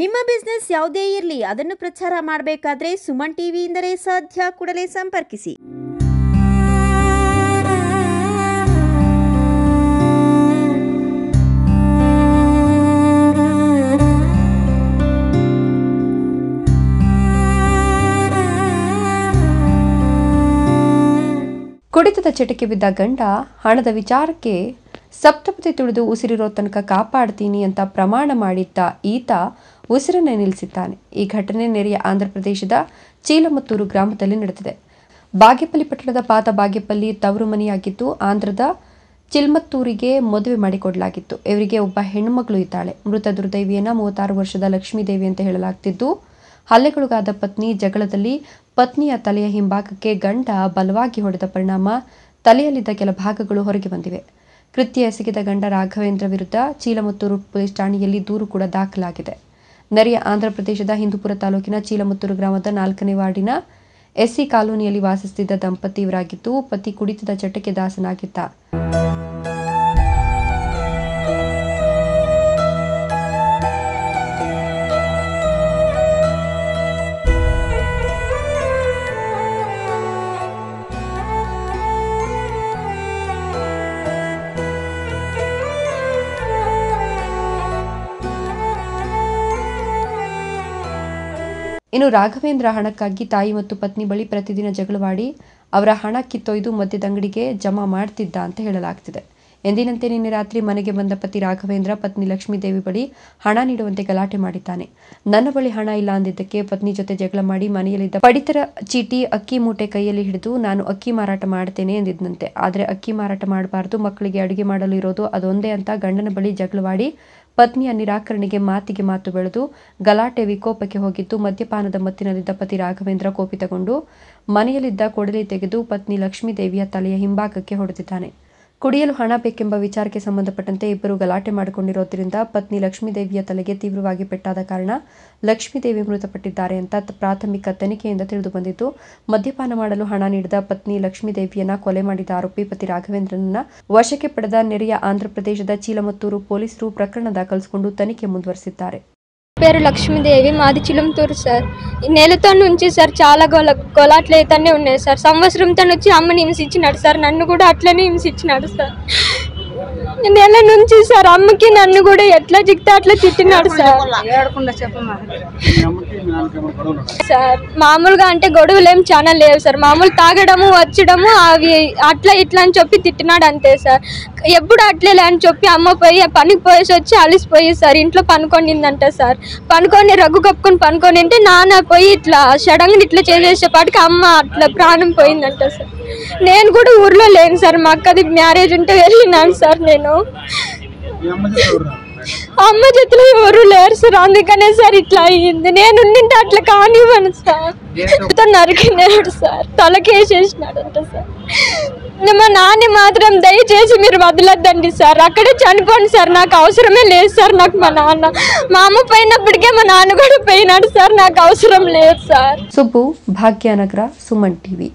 ನಿಮ್ಮ ಬಿಸ್ನೆಸ್ ಯಾವುದೇ ಇರಲಿ ಅದನ್ನು ಪ್ರಚಾರ ಮಾಡಬೇಕಾದ್ರೆ ಸುಮನ್ ಟಿವಿಯಿಂದಲೇ ಸಾಧ್ಯ. ಕೂಡಲೇ ಸಂಪರ್ಕಿಸಿ. ಕುಡಿತದ ಚಟಕ್ಕೆ ಬಿದ್ದ ಗಂಡ ಹಣದ ವಿಚಾರಕ್ಕೆ ಸಪ್ತಪದಿ ತುಳಿದು ಉಸಿರಿರೋ ತನಕ ಕಾಪಾಡ್ತೀನಿ ಅಂತ ಪ್ರಮಾಣ ಮಾಡಿದ್ದ ಈತ ಉಸಿರನ್ನೇ ನಿಲ್ಲಿಸಿದ್ದಾನೆ. ಈ ಘಟನೆ ನೆರೆಯ ಆಂಧ್ರಪ್ರದೇಶದ ಚೀಲಮತ್ತೂರು ಗ್ರಾಮದಲ್ಲಿ ನಡೆದಿದೆ. ಬಾಗೇಪಲ್ಲಿ ಪಟ್ಟಣದ ಪಾತ ಬಾಗೇಪಲ್ಲಿ ತವರು ಮನೆಯಾಗಿದ್ದು ಆಂಧ್ರದ ಚಿಲ್ಮತ್ತೂರಿಗೆ ಮದುವೆ ಮಾಡಿಕೊಡಲಾಗಿತ್ತು. ಇವರಿಗೆ ಒಬ್ಬ ಹೆಣ್ಣುಮಗಳು ಇದ್ದಾಳೆ. ಮೃತ ದುರ್ದೈವಿಯನ್ನ 36 ವರ್ಷದ ಲಕ್ಷ್ಮೀದೇವಿ ಅಂತ ಹೇಳಲಾಗ್ತಿದ್ದು, ಹಲ್ಲೆಗೊಳಗಾದ ಪತ್ನಿ ಜಗಳದಲ್ಲಿ ಪತ್ನಿಯ ತಲೆಯ ಹಿಂಭಾಗಕ್ಕೆ ಗಂಡ ಬಲವಾಗಿ ಹೊಡೆದ ಪರಿಣಾಮ ತಲೆಯಲ್ಲಿದ್ದ ಕೆಲ ಭಾಗಗಳು ಹೊರಗೆ ಬಂದಿವೆ. ಕೃತ್ಯ ಎಸಗಿದ ಗಂಡ ರಾಘವೇಂದ್ರ ವಿರುದ್ಧ ಚೀಲಮತ್ತೂರು ಪೊಲೀಸ್ ಠಾಣೆಯಲ್ಲಿ ದೂರು ಕೂಡ ದಾಖಲಾಗಿದೆ. ನೆರೆಯ ಆಂಧ್ರಪ್ರದೇಶದ ಹಿಂದೂಪುರ ತಾಲೂಕಿನ ಚೀಲಮತ್ತೂರು ಗ್ರಾಮದ 4ನೇ ವಾರ್ಡಿನ ಎಸ್ಸಿ ಕಾಲೋನಿಯಲ್ಲಿ ವಾಸಿಸುತ್ತಿದ್ದ ದಂಪತಿ ಇವರಾಗಿದ್ದು, ಪತಿ ಕುಡಿತದ ಚಟಕ್ಕೆ ದಾಸನಾಗಿದ್ದ. ಇನ್ನು ರಾಘವೇಂದ್ರ ಹಣಕ್ಕಾಗಿ ತಾಯಿ ಮತ್ತು ಪತ್ನಿ ಬಳಿ ಪ್ರತಿದಿನ ಜಗಳವಾಡಿ ಅವರ ಹಣ ಕಿತ್ತೊಯ್ದು ಮದ್ಯದ ಅಂಗಡಿಗೆ ಜಮಾ ಮಾಡ್ತಿದ್ದ ಅಂತ ಹೇಳಲಾಗ್ತಿದೆ. ಎಂದಿನಂತೆ ನಿನ್ನೆ ರಾತ್ರಿ ಮನೆಗೆ ಬಂದ ಪತಿ ರಾಘವೇಂದ್ರ ಪತ್ನಿ ಲಕ್ಷ್ಮೀದೇವಿ ಬಳಿ ಹಣ ನೀಡುವಂತೆ ಗಲಾಟೆ ಮಾಡಿದ್ದಾನೆ. ನನ್ನ ಬಳಿ ಹಣ ಇಲ್ಲ ಅಂದಿದ್ದಕ್ಕೆ ಪತ್ನಿ ಜೊತೆ ಜಗಳ ಮಾಡಿ ಮನೆಯಲ್ಲಿದ್ದ ಪಡಿತರ ಚೀಟಿ, ಅಕ್ಕಿ ಮೂಟೆ ಕೈಯಲ್ಲಿ ಹಿಡಿದು ನಾನು ಅಕ್ಕಿ ಮಾರಾಟ ಮಾಡ್ತೇನೆ ಎಂದಿದ್ದಂತೆ. ಆದರೆ ಅಕ್ಕಿ ಮಾರಾಟ ಮಾಡಬಾರದು, ಮಕ್ಕಳಿಗೆ ಅಡುಗೆ ಮಾಡಲು ಇರೋದು ಅದೊಂದೇ ಅಂತ ಗಂಡನ ಬಳಿ ಜಗಳವಾಡಿ ಪತ್ನಿಯ ನಿರಾಕರಣೆಗೆ ಮಾತಿಗೆ ಮಾತು ಬೆಳೆದು ಗಲಾಟೆ ವಿಕೋಪಕ್ಕೆ ಹೋಗಿದ್ದು, ಮದ್ಯಪಾನದ ಮತ್ತಿನಲ್ಲಿದ್ದ ಪತಿ ರಾಘವೇಂದ್ರ ಕೋಪಿತಗೊಂಡು ಮನೆಯಲ್ಲಿದ್ದ ಕೊಡಲಿ ತೆಗೆದು ಪತ್ನಿ ಲಕ್ಷ್ಮೀದೇವಿಯ ತಲೆಯ ಹಿಂಭಾಗಕ್ಕೆ ಹೊಡೆದಿದ್ದಾನೆ. ಕುಡಿಯಲು ಹಣ ಬೇಕೆಂಬ ವಿಚಾರಕ್ಕೆ ಸಂಬಂಧಪಟ್ಟಂತೆ ಇಬ್ಬರು ಗಲಾಟೆ ಮಾಡಿಕೊಂಡಿರೋದ್ರಿಂದ ಪತ್ನಿ ಲಕ್ಷ್ಮೀದೇವಿಯ ತಲೆಗೆ ತೀವ್ರವಾಗಿ ಪೆಟ್ಟಾದ ಕಾರಣ ಲಕ್ಷ್ಮೀದೇವಿ ಮೃತಪಟ್ಟಿದ್ದಾರೆ ಅಂತ ಪ್ರಾಥಮಿಕ ತನಿಖೆಯಿಂದ ತಿಳಿದು ಬಂದಿದ್ದು, ಮದ್ಯಪಾನ ಮಾಡಲು ಹಣ ನೀಡಿದ ಪತ್ನಿ ಲಕ್ಷ್ಮೀದೇವಿಯನ್ನ ಕೊಲೆ ಮಾಡಿದ ಆರೋಪಿ ಪತಿ ರಾಘವೇಂದ್ರನನ್ನ ವಶಕ್ಕೆ ಪಡೆದ ನೆರೆಯ ಆಂಧ್ರಪ್ರದೇಶದ చీలమత్తూరు పోలీసులు ಪ್ರಕರಣ ದಾಖಲಿಸಿಕೊಂಡು ತನಿಖೆ ಮುಂದುವರಿಸಿದ್ದಾರೆ. పేరు లక్ష్మీదేవి, మాది చిలుమతూరు సార్. ఈ నెలతో నుంచి సార్ చాలా గొలాట్లు అయితేనే ఉన్నాయి సార్. సంవత్సరంతో వచ్చి అమ్మని హింసించినాడు సార్, నన్ను కూడా అట్లనే హింసించినాడు సార్. నెల నుంచి సార్ అమ్మకి నన్ను కూడా ఎట్లా జిక్తే అట్లా తిట్టినాడు సార్. సార్ మామూలుగా అంటే గొడవలు ఏం చాలా లేవు సార్. మామూలు తాగడము వచ్చడము అవి అట్లా ఇట్లా అని చెప్పి తిట్టినాడు అంతే సార్. ఎప్పుడు అట్లేలే అని చెప్పి అమ్మ పోయి పనికి పోయేసి వచ్చి అలిసిపోయి సార్ ఇంట్లో పనుకొనిందంట సార్. పనుకొని రగ్గు కప్పుకొని పనుకొని అంటే నాన్న పోయి ఇట్లా సడన్గా ఇట్లా చేసేసేపాటికి అమ్మ అట్లా ప్రాణం పోయిందంట సార్. నేను కూడా ఊర్లో లేను సార్, మా అక్కది మ్యారేజ్ ఉంటే వెళ్ళినాను సార్. నేను అమ్మ చేతిలో ఎవరు లేరు సార్, అందుకనే సార్ ఇట్లా అయ్యింది. నేను ఉండింటే అట్లా కానివ్వను సార్. నరికినాడు సార్, తలకేసేసినాడంట సార్. మా నాన్న మాత్రం దయచేసి మీరు వదలొద్దండి సార్, అక్కడే చనిపోండి సార్, నాకు అవసరమే లేదు సార్. నాకు మా నాన్న మా అమ్మ పోయినప్పటికే మా నాన్న కూడా పోయినాడు సార్, నాకు అవసరం లేదు సార్. సుబ్బు, భాగ్యనగర, సుమన్ టీవీ.